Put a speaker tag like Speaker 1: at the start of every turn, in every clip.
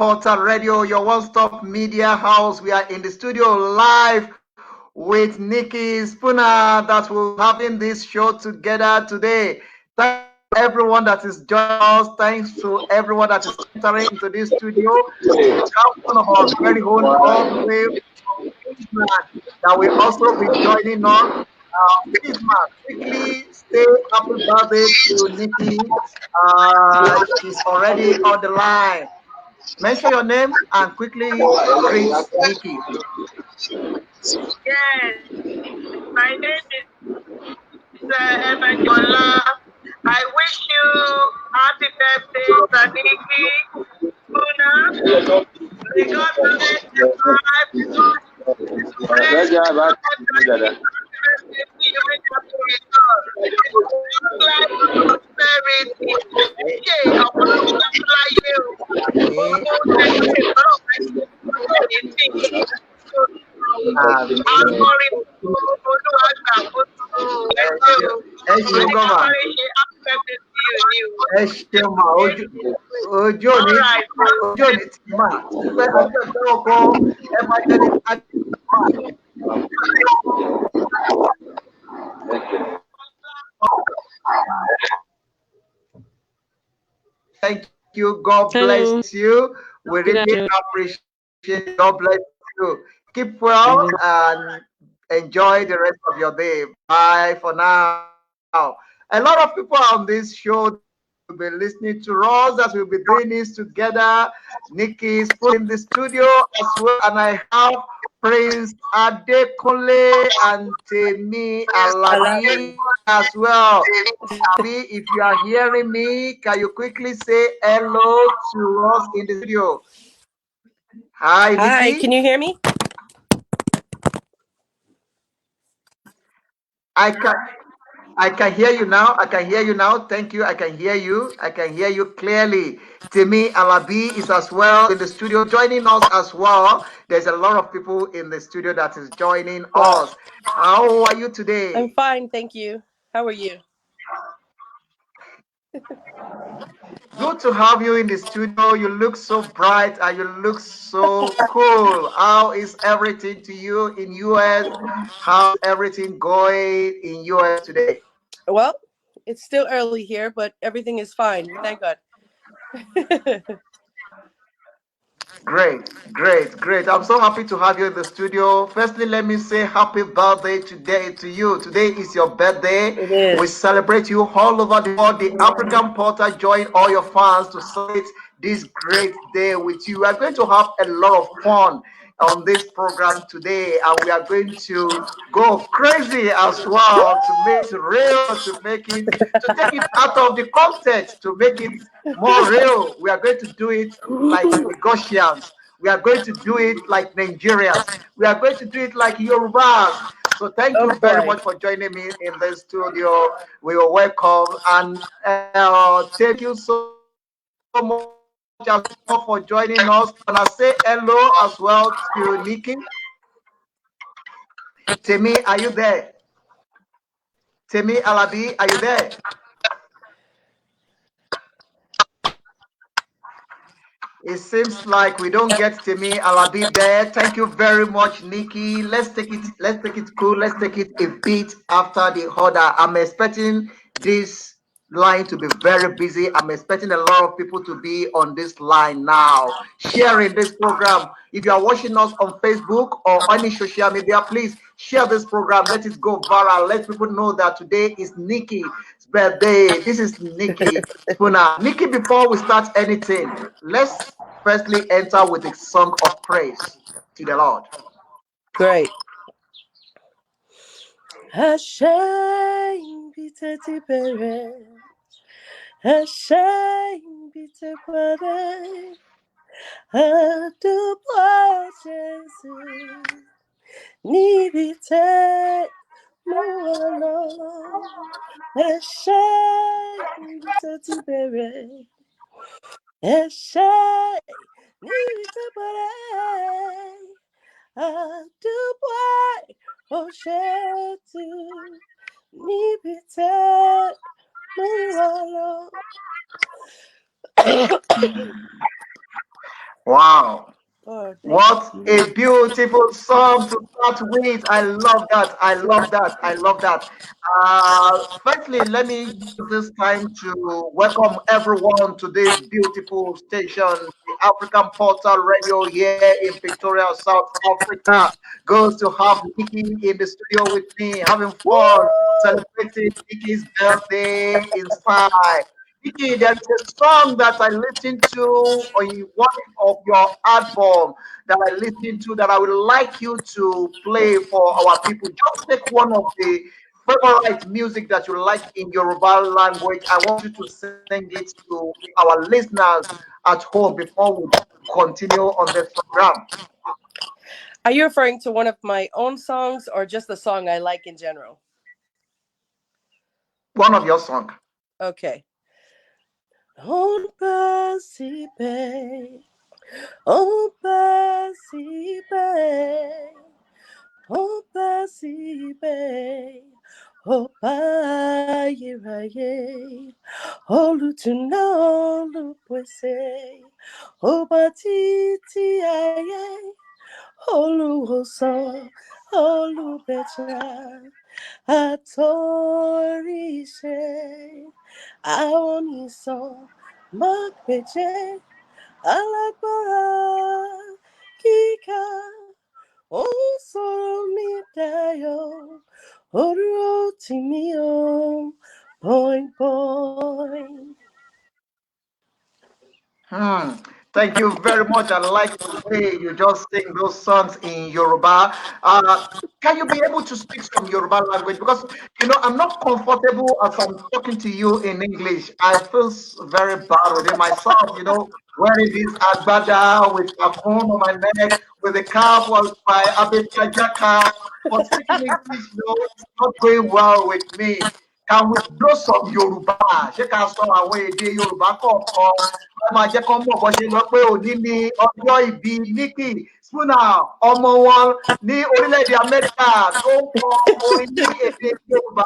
Speaker 1: Portal Radio, your one-stop media house. We are in the studio live with Nikki Spooner that will be having this show together today. Thank everyone that is joining us. Thanks to everyone that is entering into this studio. We have one of our very own all the way from England that will also be joining us. Please, man, quickly say happy birthday to Nikki. She's already on the line. Mention your name and quickly greet Nikki.
Speaker 2: Yes, my name is Emmanuela. I wish you happy birthday, Nikki Spooner. May God bless your life. Thank you. God bless you. We really appreciate. God bless you. Keep well and enjoy the rest of your day. Bye for now. A lot of people on this show will be listening to us as we'll be doing this together. Nikki is put in the studio as well, and I have Prince Adekunle and Temi Alabi as well. If you are hearing me, can you quickly say hello to us in the studio? Hi, Nikki.
Speaker 3: Hi, can you hear me?
Speaker 1: I can hear you now. I can hear you now. Thank you. I can hear you. I can hear you clearly. Timi Alabi is as well in the studio joining us as well. There's a lot of people in the studio that is joining us. How are you today?
Speaker 3: I'm fine, thank you. How are you?
Speaker 1: Good to have you in the studio. You look so bright and you look so cool. How is everything to you in US? How's everything going in US today?
Speaker 3: Well, it's still early here, but everything is fine. Thank God.
Speaker 1: Great. I'm so happy to have you in the studio. Firstly, let me say happy birthday today to you. Today is your birthday.
Speaker 3: It is.
Speaker 1: We celebrate you all over the world. The African Porter join all your fans to celebrate this great day with you. We are going to have a lot of fun on this program today, and we are going to go crazy as well to make it real, to take it out of the context, to make it more real. We are going to do it like Lagosians. We are going to do it like Nigerians. We are going to do it like Yorubas. So thank you very much for joining me in the studio. We are welcome and thank you so much as well for joining us. And I say hello as well to Nikki. Temi, are you there? Temi Alabi, are you there? It seems like we don't get Temi Alabi there. Thank you very much, Nikki. Let's take it cool. Let's take it a bit after the order. I'm expecting this line to be very busy. I'm expecting a lot of people to be on this line now, sharing this program. If you are watching us on Facebook or any social media, please share this program. Let it go viral. Let people know that today is Nikki's birthday. This is Nikki Spooner. Nikki, before we start anything, let's firstly enter with a song of praise to the Lord.
Speaker 3: Great. Hashem bitati pere, Hashem bitapare, Hadubwa Jesus, Nibite mualo, Hashem bitati pere, Hashem nibitapare, Hadubwa Oshetu Nibite Mualo.
Speaker 1: Wow.
Speaker 3: Oh, thank
Speaker 1: What a
Speaker 3: you.
Speaker 1: beautiful song to start with. I love that. I love that. I love that. Firstly, let me use this time to welcome everyone to this beautiful station, the African Portal Radio here in Pretoria, South Africa. Goes to have Nikki in the studio with me, having fun,
Speaker 3: Woo!
Speaker 1: celebrating Nikki's birthday in style. Nikki, there is a song that I listened to on one of your album that I listened to that I would like you to play for our people. Just take one of the favorite music that you like in Yoruba language. I want you to sing it to our listeners at home before we continue on this program.
Speaker 3: Are you referring to one of my own songs or just the song I like in general?
Speaker 1: One of your songs.
Speaker 3: Okay. On pasipe, on pasipe, on pasipe, o paye raye, olutuna olupese, o batiti aye, Olusan, Olubeja, Atorise, Awonisan, Magbeje, Alagbara, Kika, Osoromidayo, Oruotimio, Boing Boing.
Speaker 1: Hmm. Thank you very much. I like the way you just sing those songs in Yoruba. Can you be able to speak some Yoruba language? Because I'm not comfortable as I'm talking to you in English. I feel very bad with it myself. Wearing this agbada with a comb on my neck, with a cap on my abetiaja cap, but speaking English, it's not going well with me. Can we blow some Yoruba? Ṣé ká sọ àwọn èdè Yorùbá kọ̀ọ̀kan? Wọ́n máa jẹ́ kán mọ̀ bó ṣe lọ pé òní ni ọjọ́ ìbí Nikki Spooner, ọmọ wọn ní orílẹ̀-èdè Amẹ́ríkà tó ń kọ orin ní èdè Yorùbá.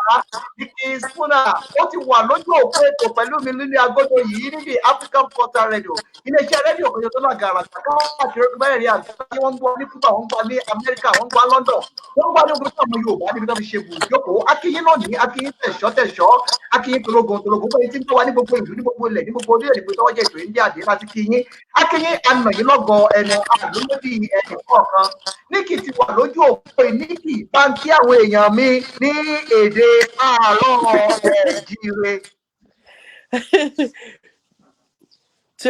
Speaker 1: Nikki Spooner, ó ti wà lójú òpó ètò pẹ̀lú mi nílé agodo yìí níbi African Portal Radio. Iléeṣẹ́ rédíò kan tó lágara káàkiri orí bẹ́ẹ̀rẹ̀ àgbáyé wọ́n ń gbọ́ ní Cuba, wọ́n ń gbọ́ ní Amẹ́ríkà, wọ́n ń gbọ́ London, wọ́n ń gbọ́ ní ogun tí àwọn Yorùbá níbi tó fi ṣe bùrù jókòó. Akínyín lónìí, akínyín tẹ̀ṣọ́ tẹ̀ṣọ́, akínyín tológun tológun, bóyá tí ń gbọ́ wá ní gbogbo ìlú, ní gbogbo ilẹ̀, ní gbogbo orílẹ̀-èdè pé tọ́wọ́ jẹ́ ètò ìdí àdé láti kínyín. Akínyín anàyín lọ́gọ ẹnu àlólódì ẹnì kọ̀ọ̀kan. Nikki ti wà lójú òpó Nikki bá ń kí àwọn èèyàn mi ní èdè àárọ̀ jíire.
Speaker 3: To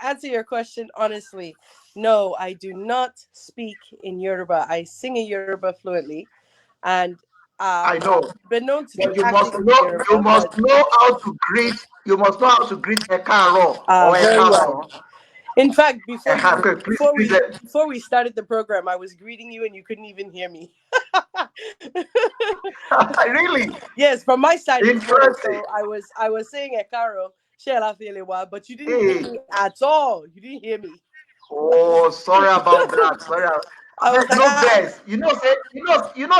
Speaker 3: answer your question honestly, no, I do not speak in Yoruba. I sing in Yoruba fluently, and
Speaker 1: I
Speaker 3: I've
Speaker 1: know.
Speaker 3: been known to do
Speaker 1: But you must
Speaker 3: acting in
Speaker 1: know you
Speaker 3: Yoruba,
Speaker 1: must
Speaker 3: but
Speaker 1: know how to greet. You must know how to greet a car or a
Speaker 3: very well.
Speaker 1: castle.
Speaker 3: In fact, before you
Speaker 1: Okay, please
Speaker 3: before
Speaker 1: greet
Speaker 3: we
Speaker 1: them.
Speaker 3: before we started the program, I was greeting you and you couldn't even hear me.
Speaker 1: Really
Speaker 3: Yes, from my side it's good.
Speaker 1: interesting.
Speaker 3: So I was saying a caro, Shela Felewa, but you didn't hear
Speaker 1: Hey,
Speaker 3: me at all. You didn't hear me.
Speaker 1: oh, sorry about that. Sorry.
Speaker 3: I was
Speaker 1: Beg
Speaker 3: like,
Speaker 1: no best.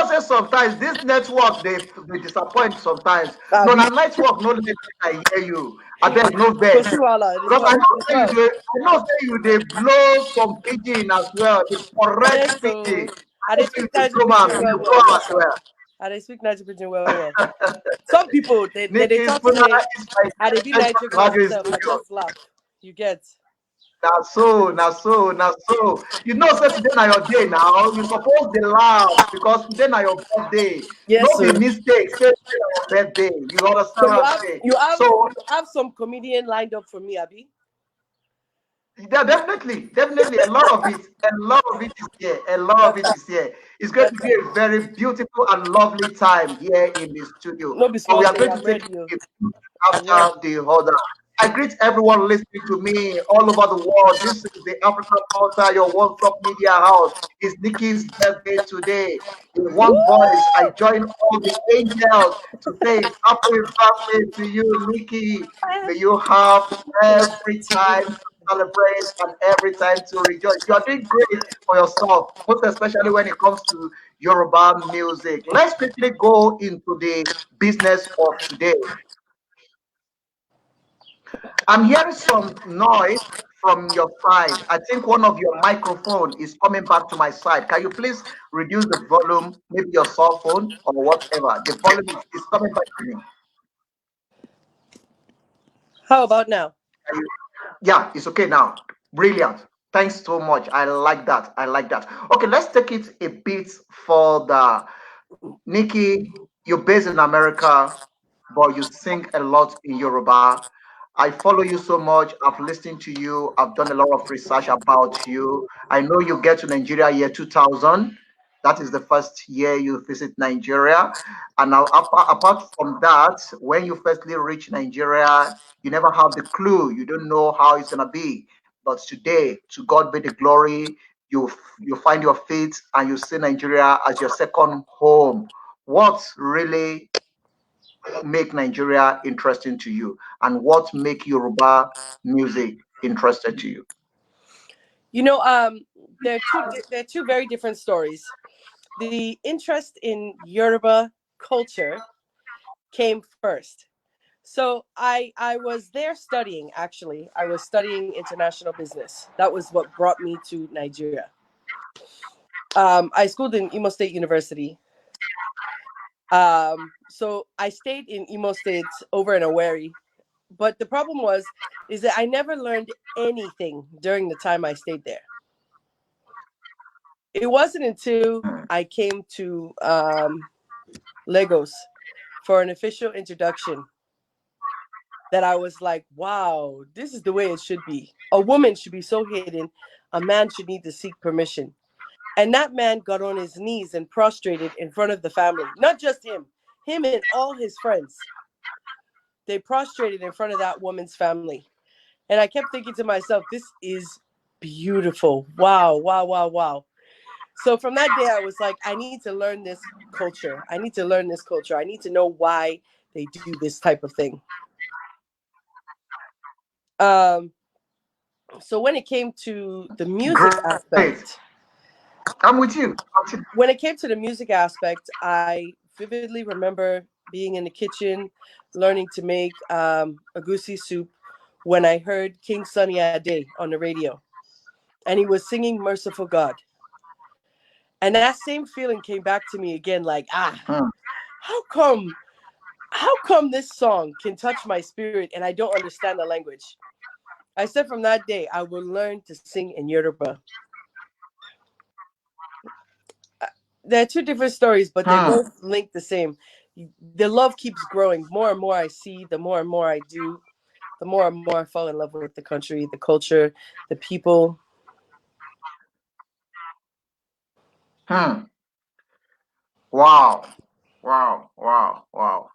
Speaker 1: Say sometimes this network they disappoint sometimes. No, na
Speaker 3: Abi,
Speaker 1: network no let I hear you. I beg no best.
Speaker 3: Kosiwala, it is
Speaker 1: Because
Speaker 3: well. It is well.
Speaker 1: I know say you they blow some pigeon as well. The correct
Speaker 3: Yes,
Speaker 1: pigeon.
Speaker 3: so
Speaker 1: I
Speaker 3: I
Speaker 1: know
Speaker 3: dey
Speaker 1: say
Speaker 3: speak
Speaker 1: you dey
Speaker 3: Nigerian
Speaker 1: blow am,
Speaker 3: pidgin
Speaker 1: you
Speaker 3: well,
Speaker 1: blow
Speaker 3: well.
Speaker 1: am
Speaker 3: Yes,
Speaker 1: as
Speaker 3: sir.
Speaker 1: well.
Speaker 3: I dey speak Nigerian pidgin well, well. Some people they
Speaker 1: Nikki
Speaker 3: talk to
Speaker 1: Spooner,
Speaker 3: me.
Speaker 1: it's my
Speaker 3: I dey be
Speaker 1: pleasure
Speaker 3: Nigerian
Speaker 1: to have
Speaker 3: girl
Speaker 1: you in
Speaker 3: self. I
Speaker 1: studio.
Speaker 3: just laugh. You get.
Speaker 1: Now so, now so, now so. Say today na your day now. You suppose to laugh because today na your birthday.
Speaker 3: Yes,
Speaker 1: No be
Speaker 3: sir.
Speaker 1: mistake. Say today na your birthday. You
Speaker 3: So
Speaker 1: understand
Speaker 3: you
Speaker 1: what I'm
Speaker 3: have
Speaker 1: saying?
Speaker 3: you have
Speaker 1: So
Speaker 3: you have some comedian lined up for me, Abby.
Speaker 1: yeah, definitely, definitely. A lot of it is here. A lot of it
Speaker 3: Better,
Speaker 1: is here. It's going to be
Speaker 3: better.
Speaker 1: a very beautiful and lovely time here in the studio.
Speaker 3: No be
Speaker 1: But
Speaker 3: small
Speaker 1: we are
Speaker 3: thing.
Speaker 1: going to
Speaker 3: I'm
Speaker 1: take
Speaker 3: ready. Yo.
Speaker 1: it
Speaker 3: I'm ready.
Speaker 1: after the other. I greet everyone listening to me all over the world. This is the African Portal, your one-stop media house. It's Nikki's birthday today. In
Speaker 3: Woo!
Speaker 1: one voice, I join all the angels to say happy birthday to you, Nikki. May you have every time to celebrate and every time to rejoice. You are doing great for yourself, most especially when it comes to Yoruba music. Let's quickly go into the business of today. I'm hearing some noise from your side. I think one of your microphone is coming back to my side. Can you please reduce the volume, maybe your cell phone or whatever? The volume is coming back to me.
Speaker 3: How about now?
Speaker 1: Can you- Yeah, it's okay now. Brilliant. Thanks so much. I like that. I like that. Okay, let's take it a bit further. Nikki, you're based in America, but you sing a lot in Yoruba. I follow you so much. I've listened to you. I've done a lot of research about you. I know you get to Nigeria year 2000. That is the first year you visit Nigeria. And now, apart from that, when you firstly reach Nigeria, you never have the clue. You don't know how it's going to be. But today, to God be the glory, you find your feet and you see Nigeria as your second home. What really make Nigeria interesting to you, and what make Yoruba music interested to you?
Speaker 3: You know, they're two very different stories. The interest in Yoruba culture came first. So I was there studying. Actually, I was studying international business. That was what brought me to Nigeria. I schooled in Imo State University. So I stayed in Imo State over in Owerri. But the problem was, is that I never learned anything during the time I stayed there. It wasn't until I came to Lagos for an official introduction that I was like, wow, this is the way it should be. A woman should be so hidden, a man should need to seek permission. And that man got on his knees and prostrated in front of the family. Not just him and all his friends. They prostrated in front of that woman's family. And I kept thinking to myself, this is beautiful. Wow, wow, wow, wow. So from that day, I was like, I need to learn this culture. I need to learn this culture. I need to know why they do this type of thing. Um, so when it came to the music
Speaker 1: Great.
Speaker 3: aspect,
Speaker 1: I'm with you.
Speaker 3: when it came to the music aspect, I vividly remember being in the kitchen, learning to make a goosey soup when I heard King Sunny Ade on the radio, and he was singing "Merciful God," and that same feeling came back to me again, like how come, how come this song can touch my spirit and I don't understand the language? I said from that day I will learn to sing in Yoruba. They're two different stories, but they
Speaker 1: Hmm.
Speaker 3: both link the same. The love keeps growing. More and more I see, the more and more I do, the more and more I fall in love with the country, the culture, the people.
Speaker 1: Hmm. Wow. Wow. Wow. Wow.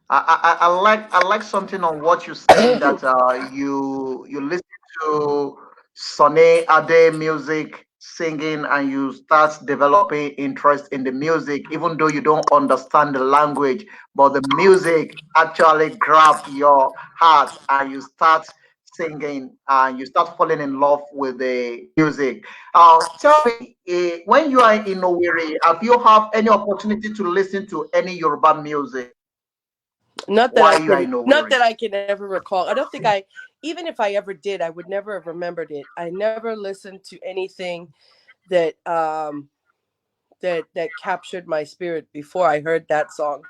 Speaker 1: I like something on what you're saying that you listen to Sonny Ade music singing and you start developing interest in the music even though you don't understand the language, but the music actually grab your heart and you start singing and you start falling in love with the music. Tell me, when you are in Owerri, have you have any opportunity to listen to any Yoruba music while you are in
Speaker 3: Not
Speaker 1: Owerri?
Speaker 3: that I can ever recall. I don't think I, even if I ever did, I would never have remembered it. I never listened to anything that that captured my spirit before I heard that song.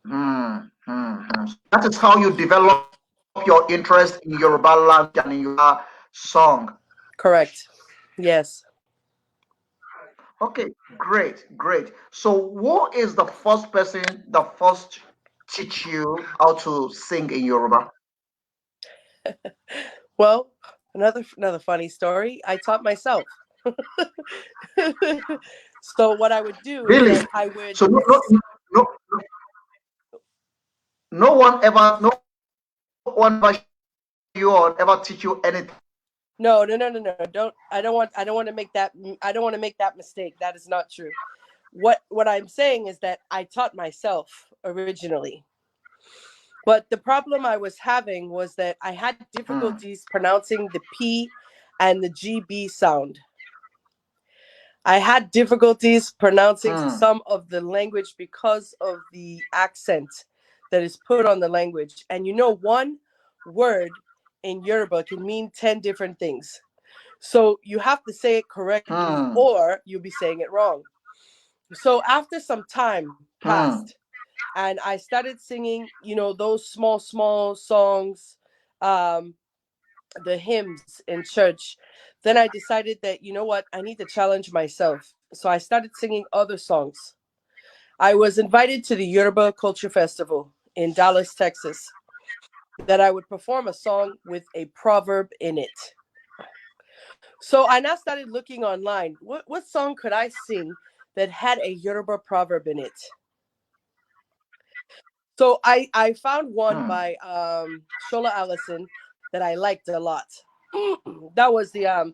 Speaker 1: So that is how you develop your interest in Yoruba language and in Yoruba song.
Speaker 3: Correct. Yes.
Speaker 1: Okay, great, great. So who is the first person that first teach you how to sing in Yoruba?
Speaker 3: Well, another funny story. I taught myself. So what I would do is
Speaker 1: Really?
Speaker 3: that I would.
Speaker 1: So no, no one ever show you or ever teach you anything.
Speaker 3: No, no, no, no, no. Don't. I don't want to make that. I don't want to make that mistake. That is not true. What I'm saying is that I taught myself originally. But the problem I was having was that I had
Speaker 1: Hmm.
Speaker 3: difficulties pronouncing the P and the GB sound. I had difficulties pronouncing
Speaker 1: Hmm.
Speaker 3: some of the language because of the accent that is put on the language. And you know, word in Yoruba can mean 10 different things. So you have to say it correctly
Speaker 2: Hmm.
Speaker 3: or you'll be saying it wrong. So after some time
Speaker 2: Hmm.
Speaker 3: passed and I started singing, those small songs, um, the hymns in church, then I decided that, you know what, I need to challenge myself. So I started singing other songs. I was invited to the Yoruba Culture Festival in Dallas, Texas, that I would perform a song with a proverb in it. So I now started looking online. What song could I sing that had a Yoruba proverb in it? So I found one
Speaker 2: Hmm.
Speaker 3: by Shola Allison that I liked a lot. That was the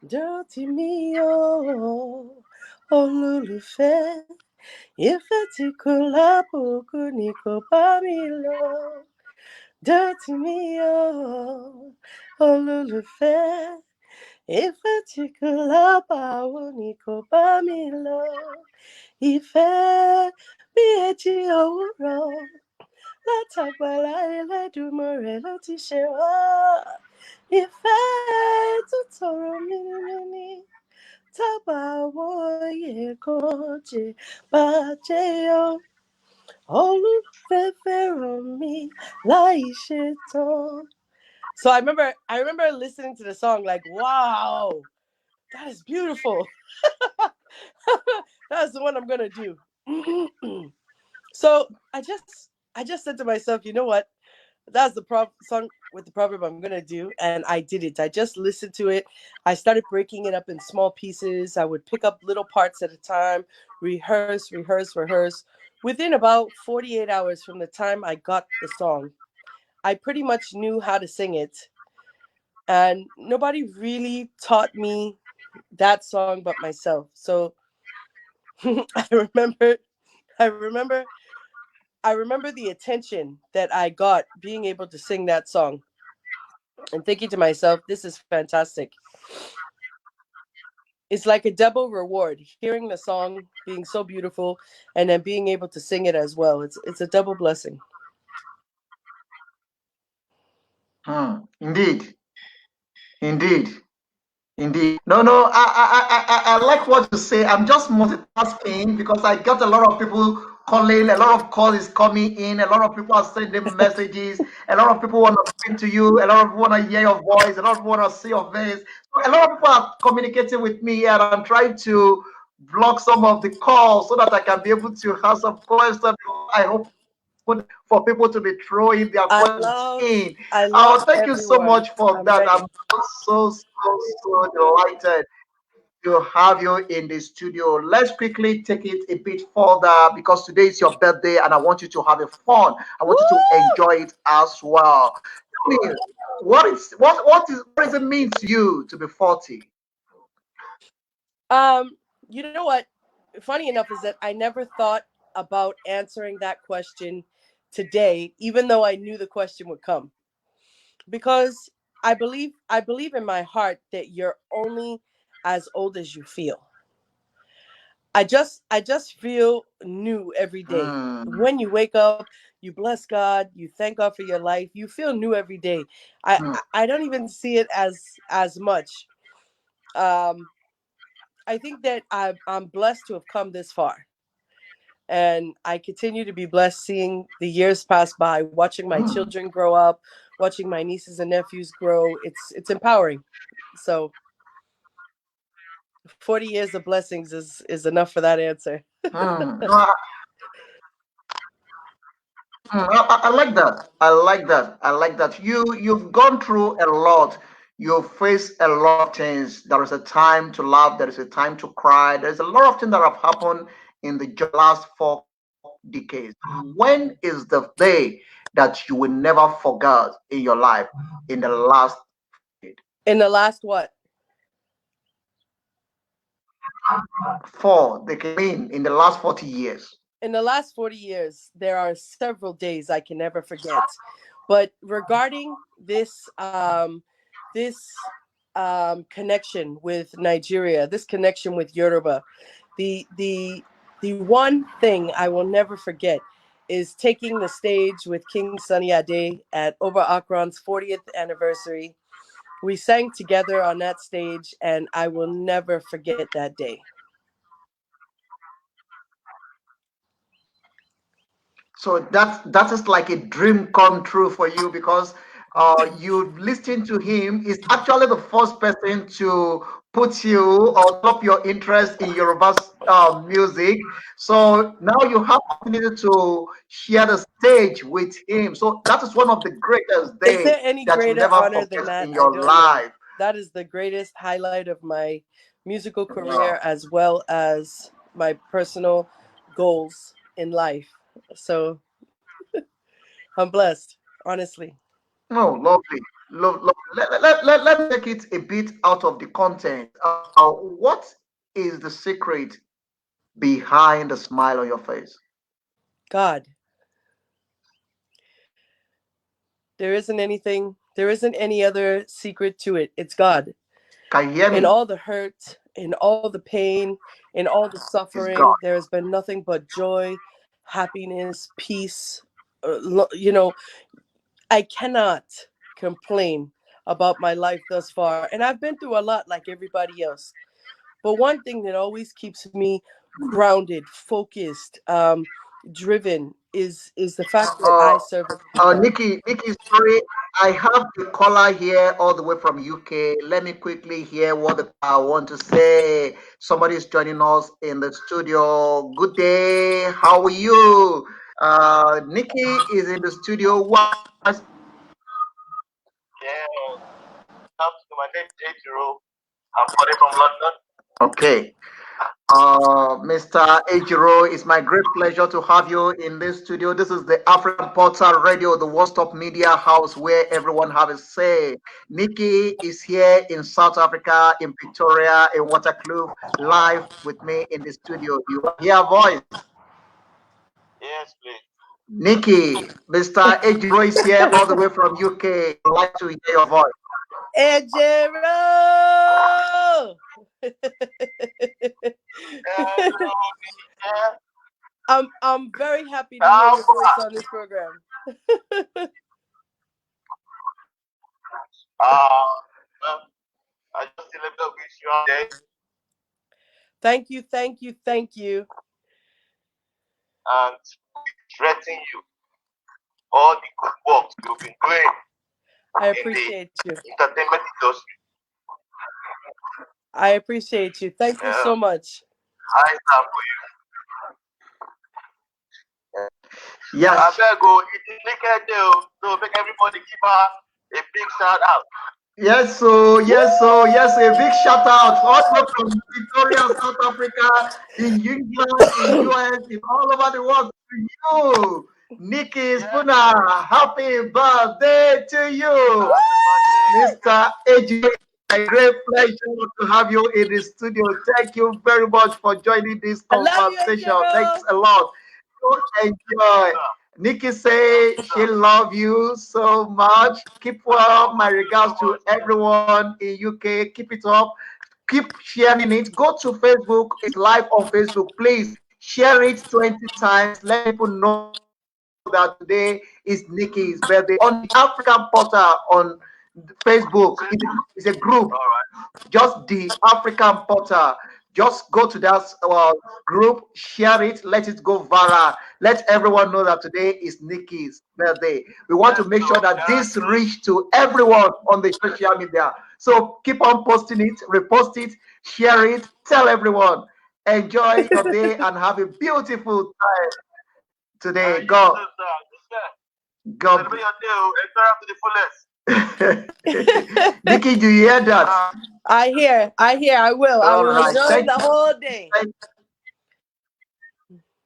Speaker 3: Dirty Me oh Olulufe Ife ti kulabuku ni ko ba mi lo. Dirty Me oh Olulufe Ife tí kò lábàáwò ni kò bá mi lọ. Ìfẹ́ bí etí òwúrọ̀ látàgbàlá Elédùmarè ló ti ṣe wá. Ìfẹ́ tó tọrọ mímímí tábàáwò yẹ kó jẹ bàjẹ́ yọ. Olùfẹ́ fẹ́ràn mi láì ṣetán. So I remember listening to the song like, wow, that is beautiful. That's the one I'm gonna do. So I just said to myself, you know what? That's the song with the proverb I'm gonna do, and I did it. I just listened to it. I started breaking it up in small pieces. I would pick up little parts at a time, rehearse. Within about 48 hours from the time I got the song, I pretty much knew how to sing it, and nobody really taught me that song but myself. So I remember, I remember, I remember the attention that I got being able to sing that song, and thinking to myself, "This is fantastic." It's like a double reward, hearing the song, being so beautiful, and then being able to sing it as well. It's a double blessing.
Speaker 2: Hmm. Indeed. Indeed. Indeed. No. I like what you say. I'm just multitasking because I got a lot of people calling, a lot of calls is coming in, a lot of people are sending messages, a lot of people want to speak to you, a lot of people want to hear your voice, a lot of people want to see your face. So a lot of people are communicating with me and I'm trying to block some of the calls so that I can be able to have some questions. I hope for people to be throwing their
Speaker 3: I
Speaker 2: questions
Speaker 3: love,
Speaker 2: in.
Speaker 3: I love
Speaker 2: Thank you so
Speaker 3: everyone.
Speaker 2: much for
Speaker 3: I'm
Speaker 2: that.
Speaker 3: ready.
Speaker 2: I'm so delighted to have you in the studio. Let's quickly take it a bit further because today is your birthday and I want you to have a fun. I want you to
Speaker 3: Woo!
Speaker 2: enjoy it as well. Tell me, what does it mean to you to be 40?
Speaker 3: You know what? Funny enough is that I never thought about answering that question today, even though I knew the question would come. Because I believe in my heart that you're only as old as you feel. I just feel new every day.
Speaker 2: Hmm.
Speaker 3: When you wake up, you bless God, you thank God for your life. You feel new every day. I
Speaker 2: Hmm.
Speaker 3: I I don't even see it as much. Um I think that I'm blessed to have come this far. And I continue to be blessed seeing the years pass by, watching my
Speaker 2: Hmm.
Speaker 3: children grow up, watching my nieces and nephews grow. It's empowering. So 40 years of blessings is enough for that answer.
Speaker 2: Hmm. No, I like that. I like that. I like that. You've gone through a lot. You've faced a lot of things. There is a time to laugh. There is a time to cry. There's a lot of things that have happened in the last 4 decades. When is the day that you will never forget in your life in the last decade?
Speaker 3: In the last what?
Speaker 2: Four decades. I mean, in the last 40 years.
Speaker 3: In the last 40 years, there are several days I can never forget. But regarding this connection with Nigeria, this connection with Yoruba, the the the one thing I will never forget is taking the stage with King Sunny Ade at Oba Akron's 40th anniversary. We sang together on that stage, and I will never forget that day.
Speaker 1: So that is like a dream come true for you because you listening to him is actually the first person to put you or develop your interest in Yoruba music. So now you have opportunity to share the stage with him. So that is one of the greatest
Speaker 3: Is
Speaker 1: day
Speaker 3: there any
Speaker 1: that you
Speaker 3: greater
Speaker 1: never
Speaker 3: honor than
Speaker 1: forget
Speaker 3: that?
Speaker 1: in
Speaker 3: I
Speaker 1: your
Speaker 3: don't know.
Speaker 1: life.
Speaker 3: That is the greatest highlight of my musical
Speaker 1: Wow.
Speaker 3: career as well as my personal goals in life. So I'm blessed, honestly.
Speaker 1: Oh, lovely. Let me take it a bit out of the content. What is the secret behind the smile on your face?
Speaker 3: God, there isn't any other secret to it. It's God.
Speaker 1: Can you hear
Speaker 3: In
Speaker 1: me?
Speaker 3: all the hurt, in all the pain, in all the
Speaker 1: It's God.
Speaker 3: suffering, there has been nothing but joy, happiness, peace. I cannot complain about my life thus far. And I've been through a lot like everybody else. But one thing that always keeps me grounded, focused, driven is the fact that
Speaker 1: Uh,
Speaker 3: I serve a good God.
Speaker 1: Nikki, sorry, I have the caller here all the way from UK. Let me quickly hear what the caller want to say. Somebody is joining us in the studio. Good day. How are you? Nikki is in the studio. Who am I speaking to?
Speaker 2: Yeah, my name is Ejiro. I'm calling from London.
Speaker 1: Okay. Mr. Ejiro, it's my great pleasure to have you in this studio. This is the African Portal Radio, the one-stop media house where everyone have a say. Nikki is here in South Africa, in Pretoria, in Waterkloof, live with me in the studio. You want to hear her voice?
Speaker 2: Yes, please.
Speaker 1: Nikki, Mr. Ejiro is here all the way from UK. I'd like to hear your voice.
Speaker 3: Ejero!
Speaker 2: Hello, yeah.
Speaker 3: I'm very happy to hear
Speaker 2: How
Speaker 3: your voice
Speaker 2: far?
Speaker 3: on this program.
Speaker 2: Well, I just celebrate with you all day
Speaker 3: Thank you, thank you, thank you.
Speaker 2: and we threaten you all the good works you've been doing
Speaker 3: I
Speaker 2: in the
Speaker 3: appreciate you.
Speaker 2: entertainment industry.
Speaker 3: I appreciate you. Thank you so much.
Speaker 2: I stand for you. I
Speaker 1: Yes,
Speaker 2: better go. It's a naked day, so make everybody give her a big shout out.
Speaker 1: yes, so a big shout out all the way from Victoria, South Africa, in England, in US, in all over the world to you. Nikki
Speaker 2: Yes,
Speaker 1: Spooner, happy birthday to you.
Speaker 2: happy birthday.
Speaker 1: Mr. AJ, a great pleasure to have you in the studio. Thank you very much for joining this
Speaker 3: I love you,
Speaker 1: conversation. Thanks
Speaker 3: Ejero.
Speaker 1: a lot. So enjoy.
Speaker 2: Sir,
Speaker 1: Nikki say she
Speaker 2: sir.
Speaker 1: love you so much. Keep
Speaker 2: So
Speaker 1: well. My
Speaker 2: much, so
Speaker 1: regards to
Speaker 2: much.
Speaker 1: everyone in UK. Keep it up. Keep sharing it. Go to Facebook. It's live on Facebook. Please share it 20 times. Let people know that today is Nikki's birthday on the African Portal on Facebook. It's a group,
Speaker 2: All right.
Speaker 1: just the African Portal. Just go to that group, share it, let it go viral. Let everyone know that today is Nikki's birthday. We want to
Speaker 2: Let's
Speaker 1: make
Speaker 2: go.
Speaker 1: sure that this
Speaker 2: Guarantee.
Speaker 1: reach to everyone on the social media. So keep on posting it, repost it, share it, tell everyone. Enjoy your day and have a beautiful time today.
Speaker 2: And you too, sir. Yeah.
Speaker 1: God.
Speaker 2: Celebrate your day. Enjoy up to the fullest.
Speaker 1: Nikki, do you hear that?
Speaker 2: Uh,
Speaker 3: I hear, I will. I
Speaker 1: All
Speaker 3: will
Speaker 1: right.
Speaker 3: enjoy the whole day.
Speaker 1: Thank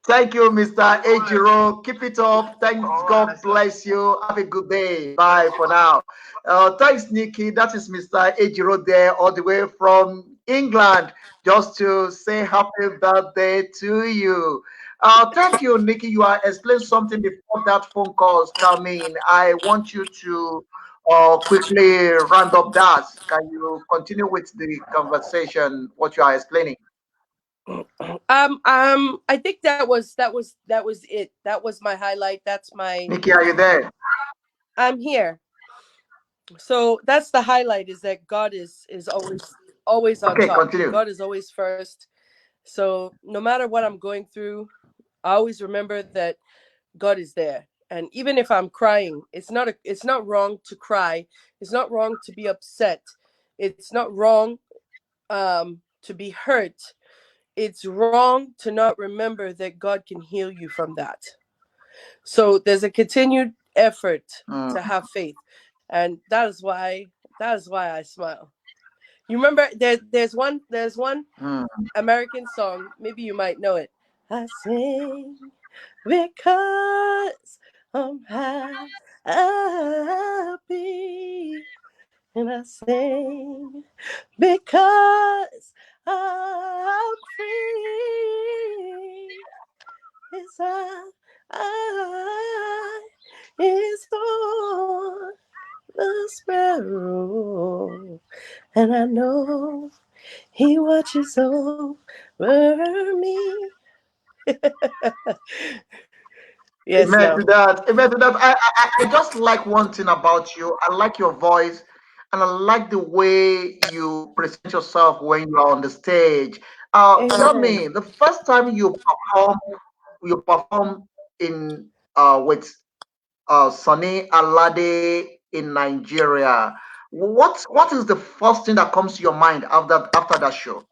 Speaker 1: Thank you,
Speaker 2: to
Speaker 1: Mr.
Speaker 2: the fullest.
Speaker 1: Ejiro. Keep it up. Thanks.
Speaker 2: All right,
Speaker 1: God
Speaker 2: sir.
Speaker 1: bless you. Have a good day.
Speaker 2: Thank
Speaker 1: Bye
Speaker 2: you.
Speaker 1: for now. Thanks, Nikki. That is Mr. Ejiro there, all the way from England, just to say happy birthday to you. Thank you, Nikki. You are explaining something before that phone calls come in. I want you to quickly round up that. Can you continue with the conversation, what you are explaining?
Speaker 3: I think that was it. That was my highlight. That's my.
Speaker 2: Nikki, are you there?
Speaker 3: I'm here. So that's the highlight, is that God is always on
Speaker 2: Okay,
Speaker 3: top.
Speaker 2: continue.
Speaker 3: God is always first. So no matter what I'm going through, I always remember that God is there. And even if I'm crying, it's not wrong to cry. It's not wrong to be upset. It's not wrong to be hurt. It's wrong to not remember that God can heal you from that. So there's a continued effort
Speaker 2: Mm,
Speaker 3: to have faith. And that is why I smile. You remember there's one
Speaker 2: mm.
Speaker 3: American song, maybe you might know it. I sing because I'm happy, and I sing because I'm free. It's I is on the sparrow, and I know he watches over me. Yes,
Speaker 2: Amen to
Speaker 3: now.
Speaker 2: that. Amen to that. I just like one thing about you. I like your voice, and I like the way you present yourself when you are on the stage. Tell
Speaker 3: Amen.
Speaker 2: me, the first time you perform in with Sunny Alade in Nigeria. What is the first thing that comes to your mind after that show?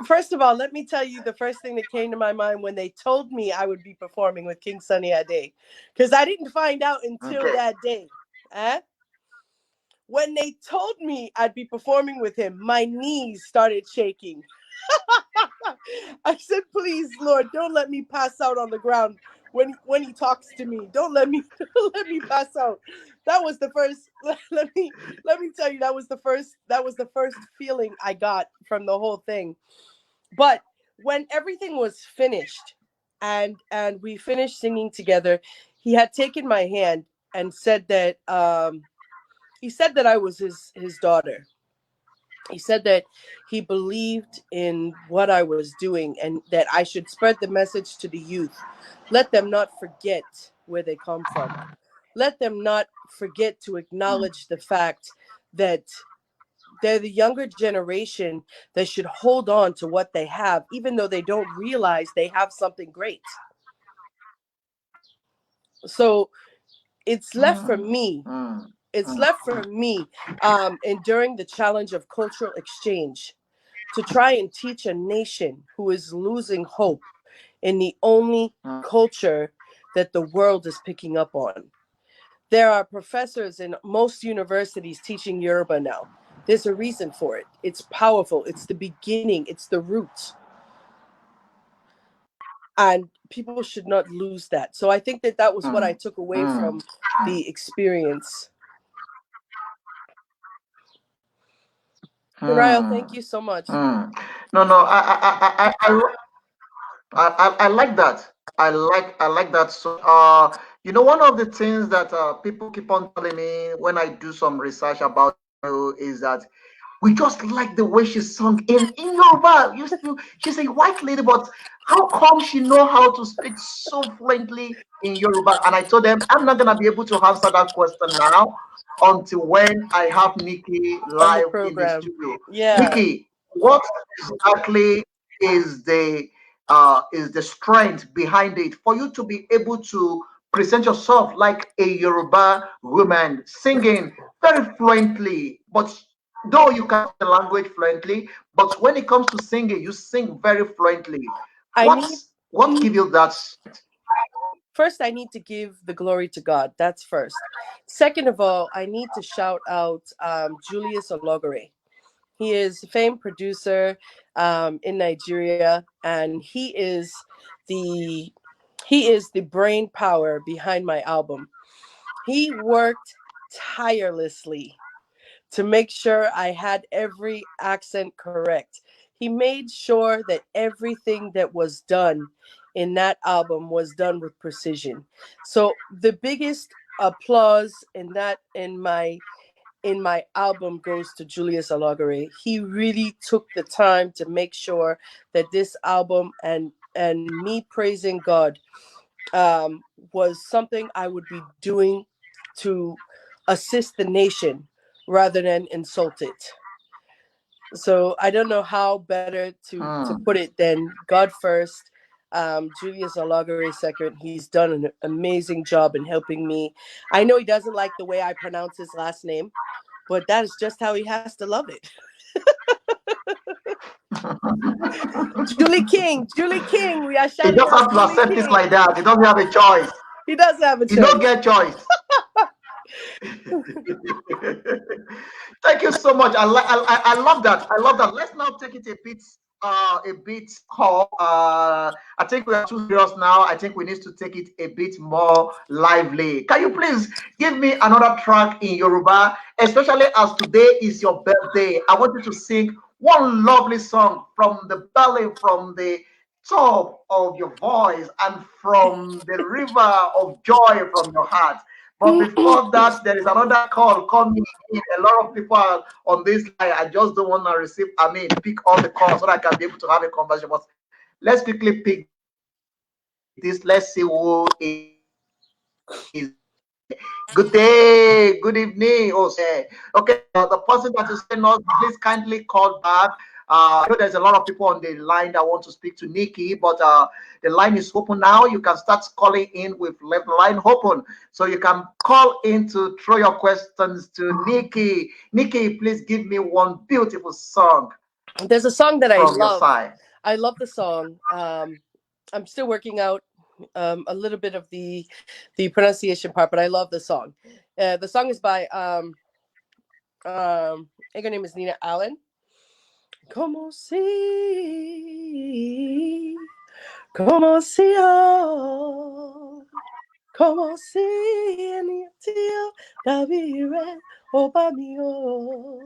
Speaker 3: First of all, let me tell you the first thing that came to my mind when they told me I would be performing with King Sunny Ade, because I didn't find out until
Speaker 2: Okay.
Speaker 3: that day. Eh? When they told me I'd be performing with him, my knees started shaking. I said, "Please, Lord, don't let me pass out on the ground when he talks to me. Don't let me don't let me pass out." That was the first. Let me tell you, that was the first feeling I got from the whole thing. But when everything was finished, and we finished singing together, he had taken my hand and said that I was his daughter. He said that he believed in what I was doing, and that I should spread the message to the youth. Let them not forget where they come from. Let them not forget to acknowledge the fact that they're the younger generation that should hold on to what they have, even though they don't realize they have something great. So it's left for
Speaker 2: Mm,
Speaker 3: me.
Speaker 2: mm,
Speaker 3: It's
Speaker 2: mm,
Speaker 3: left for me, enduring the challenge of cultural exchange, to try and teach a nation who is losing hope in the only
Speaker 2: mm.
Speaker 3: culture that the world is picking up on. There are professors in most universities teaching Yoruba now. There's a reason for it. It's powerful. It's the beginning. It's the root. And people should not lose that. So I think that that was what I
Speaker 2: Mm,
Speaker 3: took away
Speaker 2: mm,
Speaker 3: from the experience. Ryle, thank
Speaker 2: mm,
Speaker 3: you so much.
Speaker 2: mm. No, no, I like that. I like that. So, one of the things that people keep on telling me when I do some research about you is that we just like the way she sung in Yoruba. She's a white lady, but how come she know how to speak so fluently in Yoruba? And I told them I'm not gonna be able to answer that question now until when I have Nikki
Speaker 3: On the
Speaker 2: live in the
Speaker 3: program.
Speaker 2: studio.
Speaker 3: Yeah.
Speaker 2: Nikki, what exactly is the strength behind it for you to be able to present yourself like a Yoruba woman singing very fluently, but though you can speak the language fluently, but when it comes to singing, you sing very fluently.
Speaker 3: I need
Speaker 2: What give you that?
Speaker 3: First, I need to give the glory to God. That's first. Second of all, I need to shout out Julius Ologore. He is a famed producer in Nigeria, and he is the brain power behind my album. He worked tirelessly to make sure I had every accent correct. He made sure that everything that was done in that album was done with precision. So the biggest applause in in my album goes to Julius Alogare. He really took the time to make sure that this album and me praising God was something I would be doing to assist the nation rather than insult it. So I don't know how better to put it than God first, Julius Alagare second. He's done an amazing job in helping me. I know he doesn't like the way I pronounce his last name, but that is just how he has to love it. Julie King, we are
Speaker 1: He
Speaker 3: shouting
Speaker 1: just
Speaker 3: out
Speaker 1: have to
Speaker 3: Julie
Speaker 1: accept it like
Speaker 3: King.
Speaker 1: that. He doesn't have a choice.
Speaker 3: He does have a
Speaker 1: He don't
Speaker 3: choice.
Speaker 1: get choice. Thank you so much. I love that. I love that. Let's now take it a bit calm. I think we are too serious now. I think we need to take it a bit more lively. Can you please give me another track in Yoruba, especially as today is your birthday? I want you to sing one lovely song from the belly, from the top of your voice, and from the river of joy from your heart. But before that, there is another call coming in. A lot of people are on this line. I just don't want to receive, pick all the calls so that I can be able to have a conversation. But let's quickly pick this. Let's see who is there. Good day, good evening. Oh, okay, the person that is saying us, please kindly call back. I know there's a lot of people on the line that want to speak to Nikki, but the line is open now. You can start calling in with left line open. So you can call in to throw your questions to Nikki. Nikki, please give me one beautiful song
Speaker 3: There's a song that I
Speaker 1: from your
Speaker 3: love.
Speaker 1: side.
Speaker 3: I love the song. I'm still working out a little bit of the pronunciation part, but I love the song. The song is by I think her name is Nina Allen. Como si, como si, oh, como si en tío David oba mio,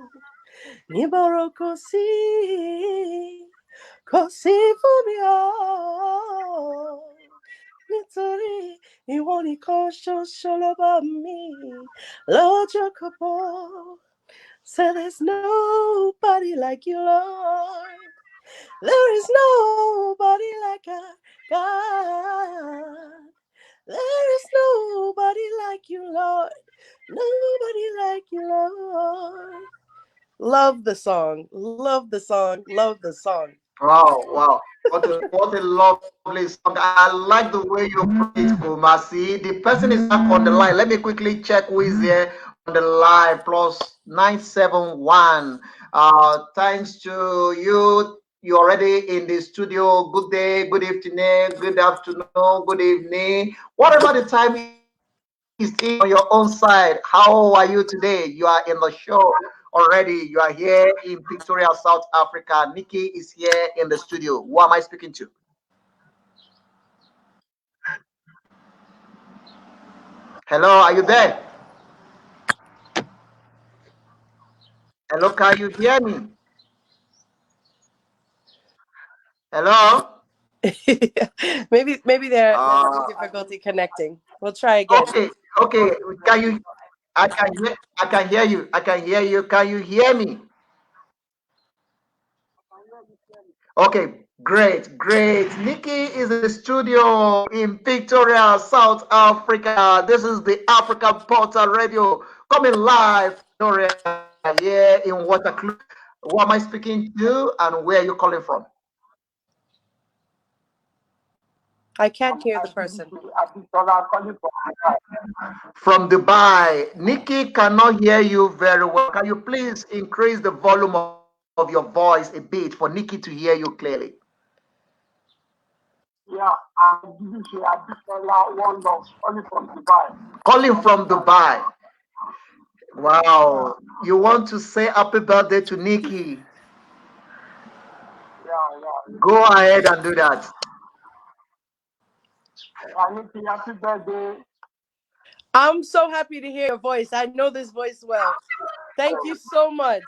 Speaker 3: ni baroko si, così fu mio. Nítorí ìwọ nìkan ṣoṣo ló bá mi lọ́jọ́ kan bọ̀. So there's nobody like you, Lord. There is nobody like our God. There is nobody like you, Lord. Nobody like you, Lord. Love the song. Love the song. Love the song.
Speaker 1: Wow, wow. What a lovely song. I like the way you put it, Kumasi. The person is back on the line. Let me quickly check who is here on the line. Plus 971. Thanks to you. You're already in the studio. Good day, good evening, good afternoon, good evening. Whatever the time is in on your own side. How are you today? You are in the show already. You are here in Victoria, South Africa. Nikki is here in the studio. Who am I speaking to? Hello, are you there? Hello, can you hear me? Hello?
Speaker 3: Maybe they're having
Speaker 1: Uh,
Speaker 3: difficulty connecting. We'll try again.
Speaker 1: okay, okay. Can you? I can hear you. Can you hear me? Okay, great, great. Nikki is in the studio in Victoria, South Africa. This is the African Portal Radio coming live from Victoria here in Waterkloof. Who am I speaking to and where are you calling from?
Speaker 3: I can't hear the person.
Speaker 1: From Dubai. Nikki cannot hear you very well. Can you please increase the volume of your voice a bit for Nikki to hear you clearly? Calling from Dubai. Wow. You want to say happy birthday to Nikki? Go ahead and do that.
Speaker 3: I'm so happy to hear your voice. I know this voice well. Thank you so much.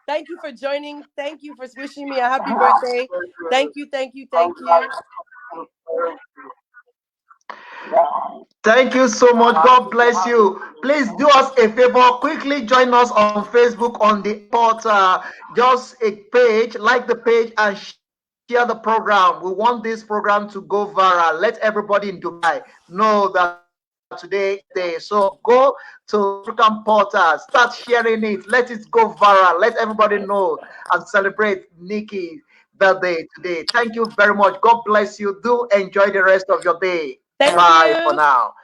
Speaker 3: Thank you for joining. Thank you for wishing me a happy birthday. Thank you, thank you, thank you.
Speaker 1: Thank you so much. God bless you. Please do us a favor. Quickly join us on Facebook on the airport. Just a page, like the page, and share the program. We want this program to go viral. Let everybody in Dubai know that today is your day. So go to the African Portal, start sharing it. Let it go viral. Let everybody know and celebrate Nikki's birthday today. Thank you very much. God bless you. Do enjoy the rest of your day.
Speaker 3: Thank
Speaker 1: Bye for
Speaker 3: you.
Speaker 1: now.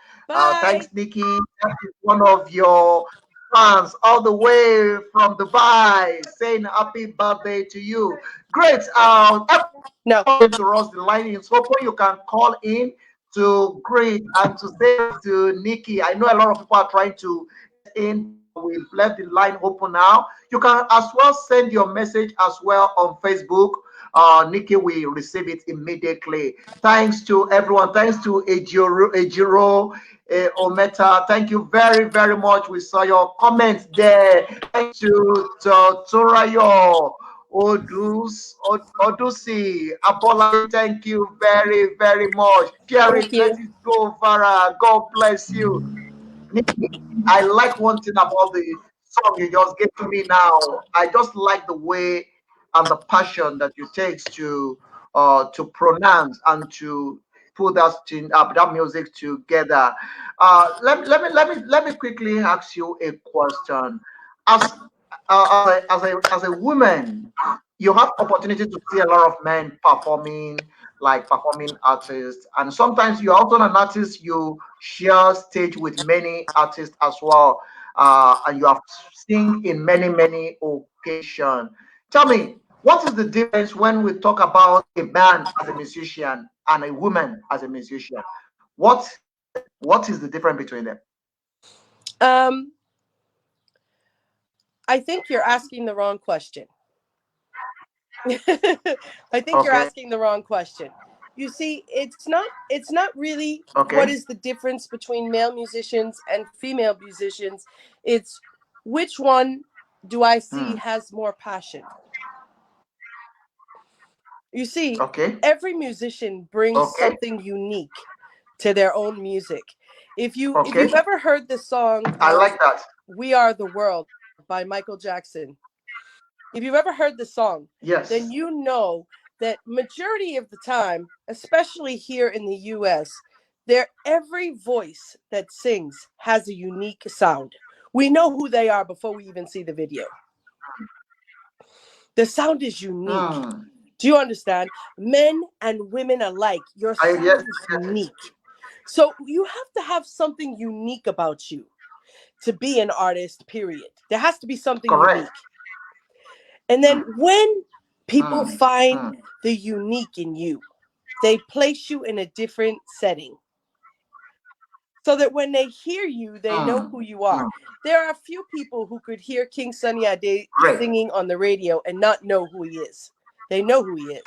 Speaker 1: Thanks,
Speaker 3: Bye.
Speaker 1: Nikki. That is one of your fans all the way from Dubai saying happy birthday to you. Great. Everyone is going
Speaker 3: No.
Speaker 1: to rush. The line is open. You can call in to greet and to say hi to Nikki. I know a lot of people are trying to get in, but we've left the line open now. You can as well send your message as well on Facebook. Nikki will receive it immediately. Thanks to everyone. Thanks to Ejiro Ometa. Thank you very, very much. We saw your comments there. Thanks to Torayo Odusi Abolabi. Thank you very, very much. Share
Speaker 3: Thank
Speaker 1: it. Let
Speaker 3: you.
Speaker 1: it go, Farah. God bless you. Nikki, I like one thing about the song you just gave to me now. I just like the way and the passion that you take to pronounce and to put that music together. Let me quickly ask you a question. As as a woman, you have opportunity to see a lot of men performing, like performing artists, and sometimes you're also an artist. You share stage with many artists as well, and you have sing in many occasions. Tell me, what is the difference when we talk about a man as a musician and a woman as a musician? What is the difference between them?
Speaker 3: Um, I think you're asking the wrong question. I think you're
Speaker 1: Okay,
Speaker 3: asking the wrong question. You see, it's not really what
Speaker 1: okay.
Speaker 3: is the difference between male musicians and female musicians. It's which one do I see
Speaker 1: Hmm.
Speaker 3: has more passion. You see,
Speaker 1: Okay,
Speaker 3: every musician brings
Speaker 1: okay,
Speaker 3: something unique to their own music. If you've
Speaker 1: okay.
Speaker 3: ever heard the song
Speaker 1: I like that.
Speaker 3: "We Are the World" by Michael Jackson, if you've ever heard the song, then
Speaker 1: Yes.
Speaker 3: you know that majority of the time, especially here in the US, there every voice that sings has a unique sound. We know who they are before we even see the video. The sound is unique.
Speaker 1: Hmm.
Speaker 3: Do you understand? Men and women alike, your
Speaker 1: Yes,
Speaker 3: sound
Speaker 1: I
Speaker 3: is
Speaker 1: get it.
Speaker 3: unique. So you have to have something unique about you to be an artist, period. There has to be something
Speaker 1: Correct.
Speaker 3: unique. And then
Speaker 1: Hmm.
Speaker 3: when people
Speaker 1: Hmm.
Speaker 3: find
Speaker 1: Hmm.
Speaker 3: the unique in you, they place you in a different setting so that when they hear you, they know
Speaker 1: Hmm.
Speaker 3: who you are.
Speaker 1: Hmm.
Speaker 3: There are a few people who could hear King Sunny Ade
Speaker 1: Great.
Speaker 3: singing on the radio and not know who he is. They know who he is.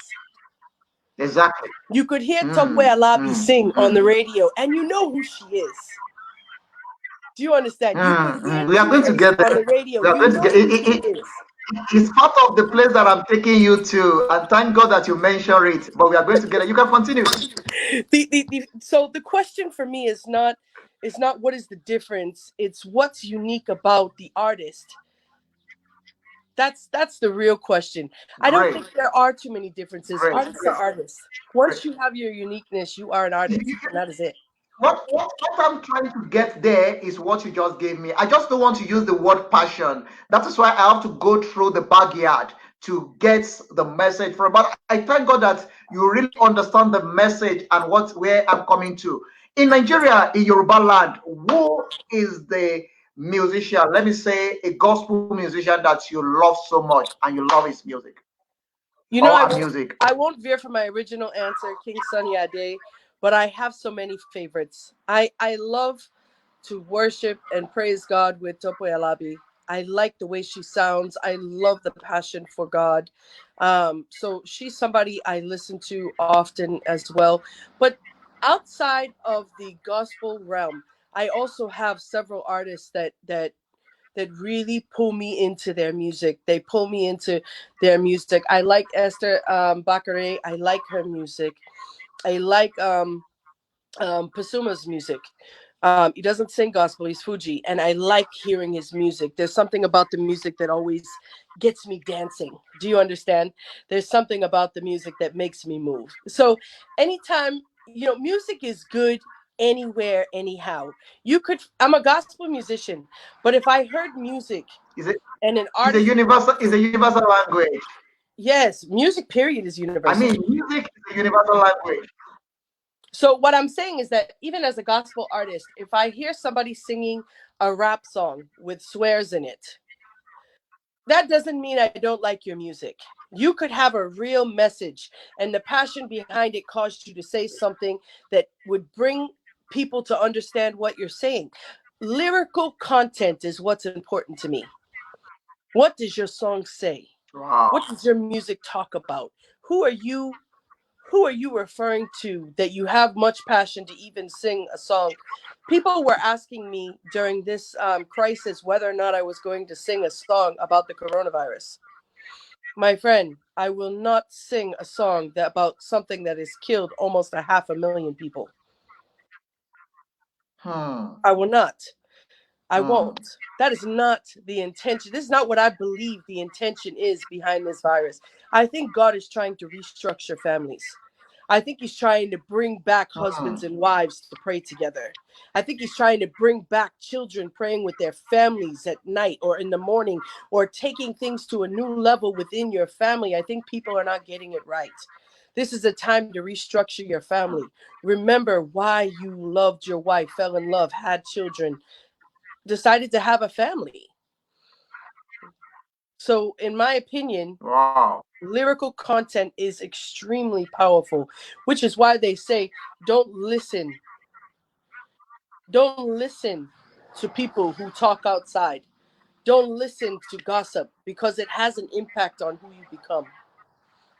Speaker 1: Exactly.
Speaker 3: You could hear Tokwe
Speaker 1: Hmm.
Speaker 3: Alabi
Speaker 1: Hmm.
Speaker 3: sing on
Speaker 1: Hmm.
Speaker 3: the radio and you know who she is. Do you understand? You could
Speaker 1: Hmm.
Speaker 3: hear
Speaker 1: Hmm. We are
Speaker 3: Two
Speaker 1: going to
Speaker 3: Face
Speaker 1: get
Speaker 3: on the
Speaker 1: there.
Speaker 3: radio.
Speaker 1: We are
Speaker 3: You
Speaker 1: going to
Speaker 3: know
Speaker 1: get
Speaker 3: who she is.
Speaker 1: it's part of the place that I'm taking you to, and thank God that you mentioned it. But we are going to get it. You can continue.
Speaker 3: So the question for me is not what is the difference. It's what's unique about the artist. That's the real question. I don't
Speaker 1: Great.
Speaker 3: think there are too many differences.
Speaker 1: Great.
Speaker 3: Artists are
Speaker 1: Great.
Speaker 3: artists.
Speaker 1: Great.
Speaker 3: Once you have your uniqueness, you are an artist, and that is it.
Speaker 1: What I'm trying to get there is what you just gave me. I just don't want to use the word passion. That is why I have to go through the backyard to get the message from. But I thank God that you really understand the message and where I'm coming to. In Nigeria, in Yoruba land, who is the musician? Let me say a gospel musician that you love so much and you love his music
Speaker 3: You know,
Speaker 1: or
Speaker 3: I
Speaker 1: her
Speaker 3: won't
Speaker 1: music.
Speaker 3: I won't veer from my original answer, King Sunny Ade, but I have so many favorites. I love to worship and praise God with Topo Alabi. I like the way she sounds. I love the passion for God. So she's somebody I listen to often as well. But outside of the gospel realm, I also have several artists that really pull me into their music. They pull me into their music. I like Esther Bakare. I like her music. I like Pasuma's music. He doesn't sing gospel, he's Fuji, and I like hearing his music. There's something about the music that always gets me dancing. Do you understand? There's something about the music that makes me move. So anytime, music is good anywhere, anyhow. I'm a gospel musician, but if I heard music
Speaker 1: Is it
Speaker 3: and an
Speaker 1: is a
Speaker 3: artist,
Speaker 1: universal is a universal language.
Speaker 3: yes, music period is
Speaker 1: I
Speaker 3: universal.
Speaker 1: mean, music is a universal language.
Speaker 3: So what I'm saying is that even as a gospel artist, if I hear somebody singing a rap song with swears in it, that doesn't mean I don't like your music. You could have a real message and the passion behind it caused you to say something that would bring people to understand what you're saying. Lyrical content is what's important to me. What does your song say?
Speaker 1: Wow.
Speaker 3: What does your music talk about? Who are you who are you referring to that you have much passion to even sing a song? People were asking me during this crisis whether or not I was going to sing a song about the coronavirus. My friend, I will not sing a song about something that has killed almost a 500,000 people.
Speaker 1: Hmm.
Speaker 3: I will not. I
Speaker 1: Hmm.
Speaker 3: won't. That is not the intention. This is not what I believe the intention is behind this virus. I think God is trying to restructure families. I think he's trying to bring back husbands
Speaker 1: Hmm.
Speaker 3: and wives to pray together. I think he's trying to bring back children praying with their families at night or in the morning or taking things to a new level within your family. I think people are not getting it right. This is a time to restructure your family. Remember why you loved your wife, fell in love, had children, decided to have a family. So, in my opinion,
Speaker 1: Wow.
Speaker 3: lyrical content is extremely powerful, which is why they say don't listen to people who talk outside. Don't listen to gossip because it has an impact on who you become.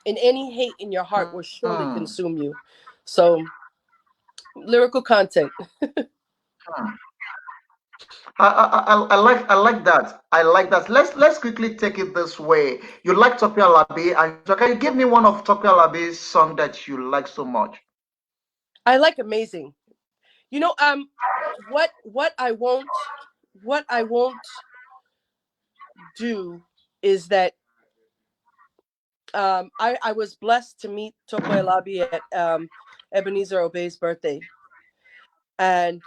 Speaker 3: And any hate in your heart will
Speaker 1: Hmm.
Speaker 3: surely consume you. So, lyrical content.
Speaker 1: Hmm. I like that. I like that. Let's quickly take it this way. You like Tokyo Alabi, and so can you give me one of Tokyo Alabi's song that you like so much?
Speaker 3: I like amazing. You know, what I won't do is that I was blessed to meet Tokoe Labi at Ebenezer Obey's birthday. And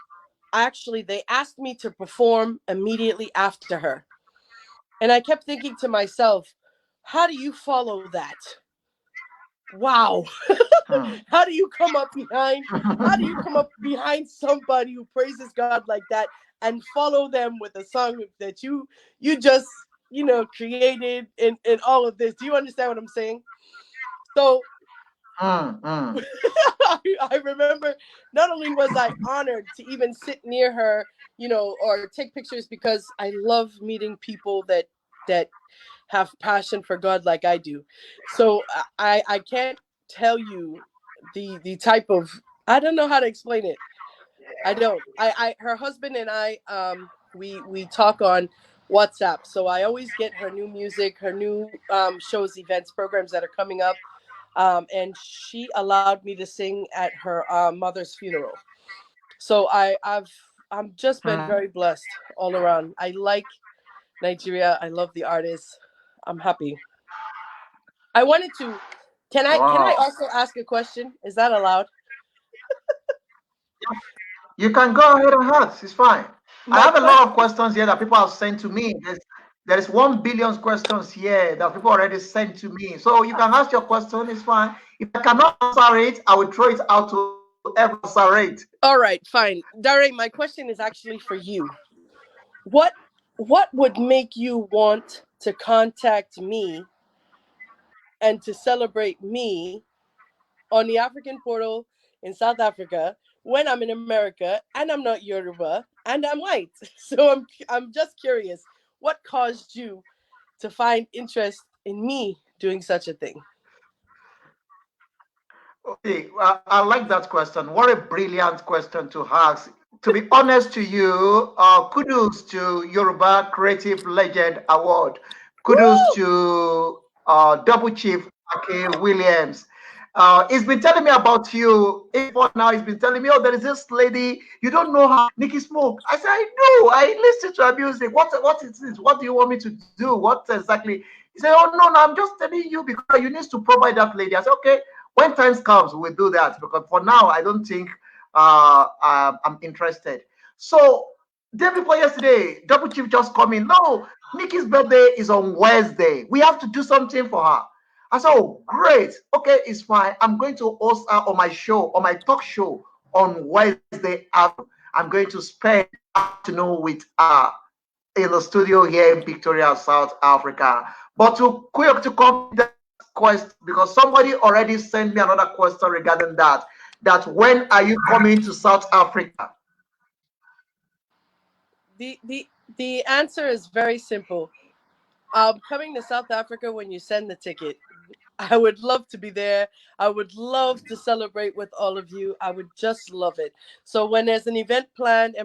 Speaker 3: actually, they asked me to perform immediately after her. And I kept thinking to myself, how do you follow that? Wow.
Speaker 1: Hmm.
Speaker 3: How do you come up behind? How do you come up behind somebody who praises God like that and follow them with a song that you just created in all of this? Do you understand what I'm saying? So
Speaker 1: Hmm. Hmm.
Speaker 3: I remember not only was I honored to even sit near her, or take pictures because I love meeting people that have passion for God like I do. So I can't tell you the type of, I don't know how to explain it. I don't. I her husband and I we talk on WhatsApp. So I always get her new music, her new shows, events, programs that are coming up. And she allowed me to sing at her mother's funeral. So I've just been
Speaker 1: Hmm.
Speaker 3: very blessed all around. I like Nigeria. I love the artists. I'm happy. I wanted to. Can I
Speaker 1: Wow.
Speaker 3: also ask a question? Is that allowed?
Speaker 1: You can go ahead and ask. It's fine. I
Speaker 3: My
Speaker 1: have a lot of
Speaker 3: question.
Speaker 1: questions here that people have sent to me. There is 1 billion questions here that people already sent to me. So you can ask your question. It's fine. If I cannot answer it, I will throw it out to whoever can answer it.
Speaker 3: All right, fine. Dare, my question is actually for you. What what would make you want to contact me and to celebrate me on the African portal in South Africa when I'm in America and I'm not Yoruba and I'm white? So I'm just curious, what caused you to find interest in me doing such a thing?
Speaker 1: Okay, I like that question. What a brilliant question to ask. To be honest to you, kudos to Yoruba Creative Legend Award. Kudos
Speaker 3: Woo!
Speaker 1: to Double Chief Ake Williams. He's been telling me about you. Even for now, he's been telling me, oh, there is this lady. You don't know her, Nikki Smoke. I said, I know. I listen to her music. What is this? What do you want me to do? What exactly? He said, oh, no, I'm just telling you because you need to provide that lady. I said, okay, when times comes, we'll do that. Because for now, I don't think I'm interested. So, day before yesterday, Double Chief just come in. No, Nikki's birthday is on Wednesday. We have to do something for her. I said, oh, great. Okay, it's fine. I'm going to host her on my show, on my talk show on Wednesday afternoon. I'm going to spend afternoon with her in the studio here in Victoria, South Africa. But to quick to complete that question, because somebody already sent me another question regarding that. That when are you coming to South Africa?
Speaker 3: The answer is very simple. Coming to South Africa when you send the ticket. I would love to be there. I would love to celebrate with all of you. I would just love it. So when there's an event planned and